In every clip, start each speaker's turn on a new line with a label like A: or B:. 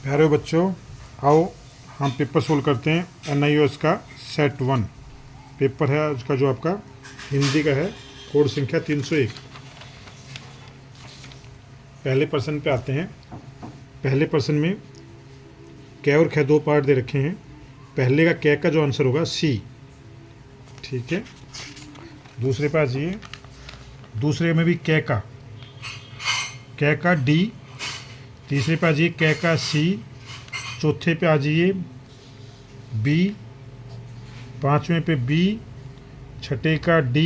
A: प्यारे बच्चों, आओ हम पेपर सोल्व करते हैं। NIOS का सेट 1 पेपर है आज का, जो आपका हिंदी का है, कोड संख्या 301। पहले पर्सन पे आते हैं। पहले पर्सन में कै और ख दो पार्ट दे रखे हैं। पहले का कै का जो आंसर होगा C, ठीक है। दूसरे पे आ जाइए। दूसरे में भी कै का D। तीसरे पे आ जाइए कै का C। चौथे पे आ जाइए B। पांचवें पे B। छठे का D।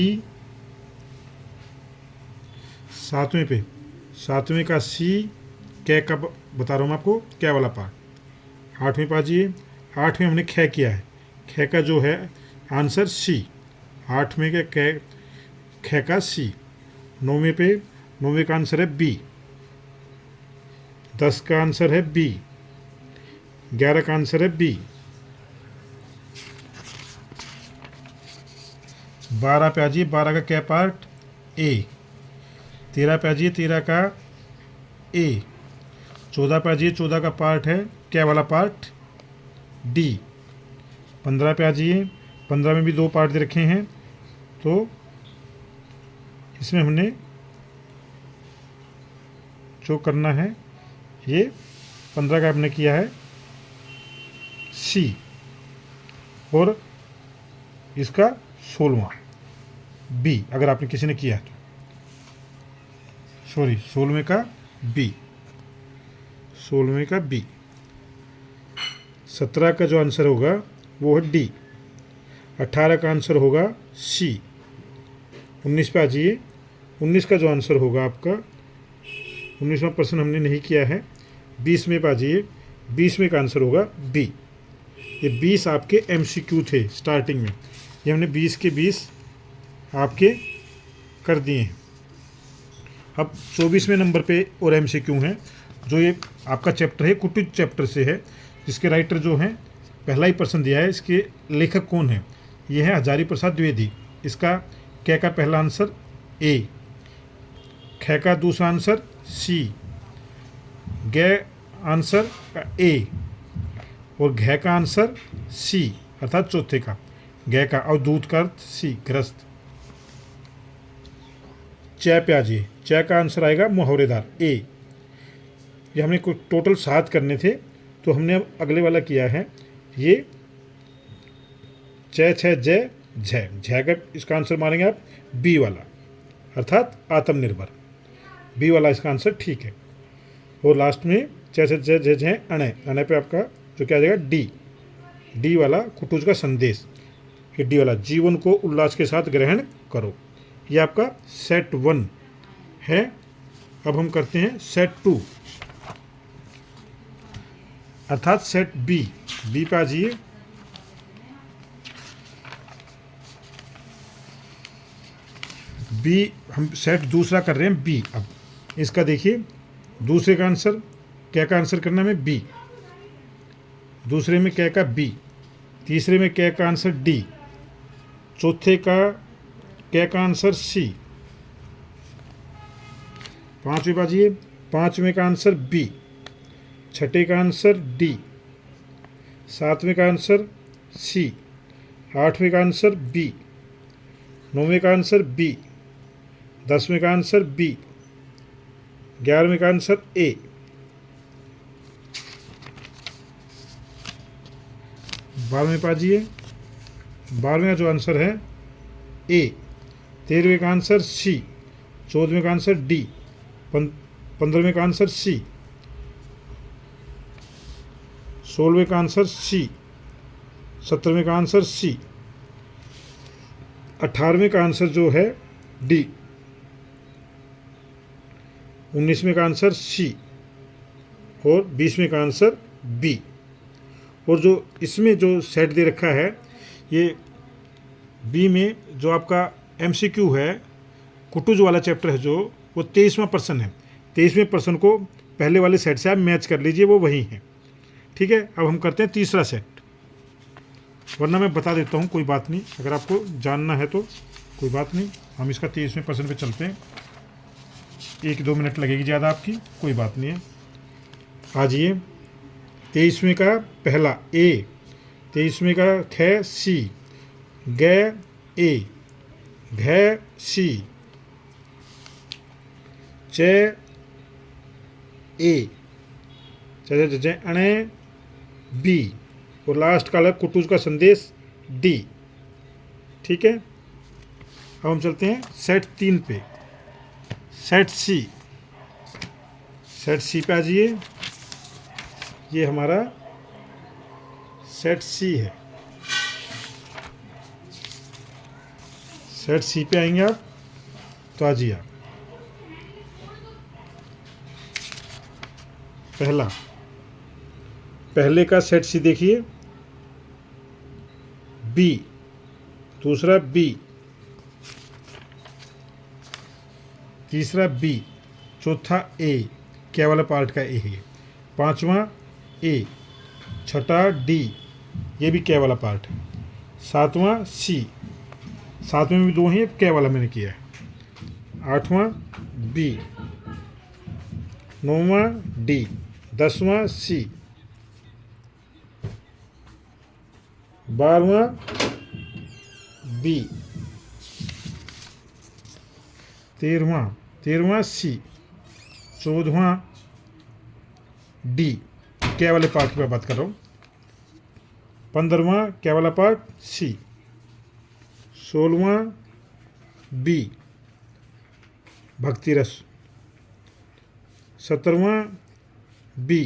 A: सातवें का C। कै का बता रहा हूँ मैं आपको, कै वाला पार्ट। आठवें पे आ जाइए। आठवें हमने ख किया है। ख का जो है आंसर C। आठवें के ख का C। नौवें का आंसर है B। 10 का आंसर है B। 11 का आंसर है B। 12 पे आ जाइए। 12 का क्या पार्ट A। 13 पे आ जाइए। 13 का A। 14 पे आ जाइए। 14 का पार्ट है क्या वाला पार्ट D। 15 पे आ जाइए। 15 में भी दो पार्ट दे रखे हैं, तो इसमें हमने जो करना है, ये 15 का हमने किया है C, और इसका 16वां B, अगर आपने किसी ने किया है तो। सॉरी, 16वें का B। 16वें का B। 17 का जो आंसर होगा वो है D। 18 का आंसर होगा C। 19 पे आ जाइए। 19 का जो आंसर होगा आपका, 19वां प्रश्न हमने नहीं किया है। 20वें पे आ जाइए। 20वें का आंसर होगा B। ये 20 आपके MCQ थे स्टार्टिंग में, ये हमने 20 के 20 आपके कर दिए हैं। अब 24वें नंबर पे और MCQ हैं, जो ये आपका चैप्टर है, कुटुज चैप्टर से है, जिसके राइटर जो हैं, पहला ही प्रश्न दिया है। इसके लेखक कौन है? ये है हजारी प्रसाद द्विवेदी। इसका कै का पहला आंसर A। ख का दूसरा आंसर C। गै आंसर का A, और घ का आंसर C, अर्थात चौथे का गै का, और दूध का अर्थ C, ग्रस्त। च पे आ जाइए। च का आंसर आएगा मुहावरेदार A। ये हमने कुछ टोटल 7 करने थे, तो हमने अब अगले वाला किया है ये च छ ज झ। झ का इसका आंसर मारेंगे आप B वाला, अर्थात आत्मनिर्भर। B वाला इसका आंसर ठीक है। और लास्ट में च छ ज झ झ अण। अण पे आपका जो क्या आ जाएगा D। D वाला कुटुज का संदेश। ये D वाला जीवन को उल्लास के साथ ग्रहण करो। ये आपका सेट 1 है। अब हम करते हैं सेट 2, अर्थात सेट B। B पे आ जाइए। B हम सेट दूसरा कर रहे हैं B। अब इसका देखिए, दूसरे का आंसर क्या का आंसर करना है B। दूसरे में क्या का B। तीसरे में क्या का आंसर D। चौथे का क्या का आंसर C। पांचवें बाजिए। पांचवें का आंसर B। छठे का आंसर D। सातवें का आंसर C। आठवें का आंसर B। नौवें का आंसर B। 10वें का आंसर B। 11वें का आंसर A। 12वें पाजिए। 12वें का जो आंसर है A। 13वें का आंसर C। 14वें का आंसर D। 15वें का आंसर C। 16वें का आंसर C। 17वें का आंसर C। 18वें का आंसर जो है D। 19वें का आंसर C, और 20वें का आंसर B। और जो इसमें जो सेट दे रखा है, ये B में जो आपका MCQ है, कुटुज वाला चैप्टर है, जो वो 23वां प्रश्न है। 23वें प्रश्न को पहले वाले सेट से आप मैच कर लीजिए, वो वही है। ठीक है। अब हम करते हैं तीसरा सेट, वरना मैं बता देता हूँ, कोई बात नहीं, अगर आपको जानना है तो कोई बात नहीं। हम इसका 23वें प्रश्न पे चलते हैं। 1-2 मिनट लगेगी ज़्यादा आपकी, कोई बात नहीं है। आ जाइए। 23वें का पहला ए, 23वें का ख सी, ग ए, घ सी, च ए, च अणे बी, और लास्ट का अलग कुटुज का संदेश डी। ठीक है, अब हम चलते हैं सेट 3 पे। सेट सी, सेट सी पे आ जाइए। ये हमारा सेट सी है। सेट सी पे आएंगे आप, तो आ जाइए आप। पहले का सेट सी देखिए, बी, दूसरा बी, तीसरा बी, चौथा ए, क्या वाला पार्ट का ए है, पांचवा ए, छठा डी, ये भी क्या वाला पार्ट है, सातवां सी, सातवें में भी 2 हैं, क्या वाला मैंने किया है, आठवां बी, नौवां डी, 10वां सी, 12वां बी, 13वां सी, 14वां डी, क्या वाले पार्ट की मैं बात कर रहा हूँ, 15वां क्या वाला पार्ट सी, 16वां बी, भक्ति रस, 17वां बी,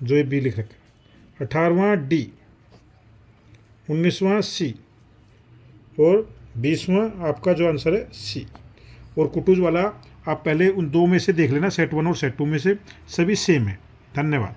A: जो ये बी लिख रखा है, 18वां डी, 19वां सी, और 20वां आपका जो आंसर है सी। और कुटुज वाला आप पहले उन 2 में से देख लेना, सेट 1 और सेट 2 में से सभी सेम है। धन्यवाद।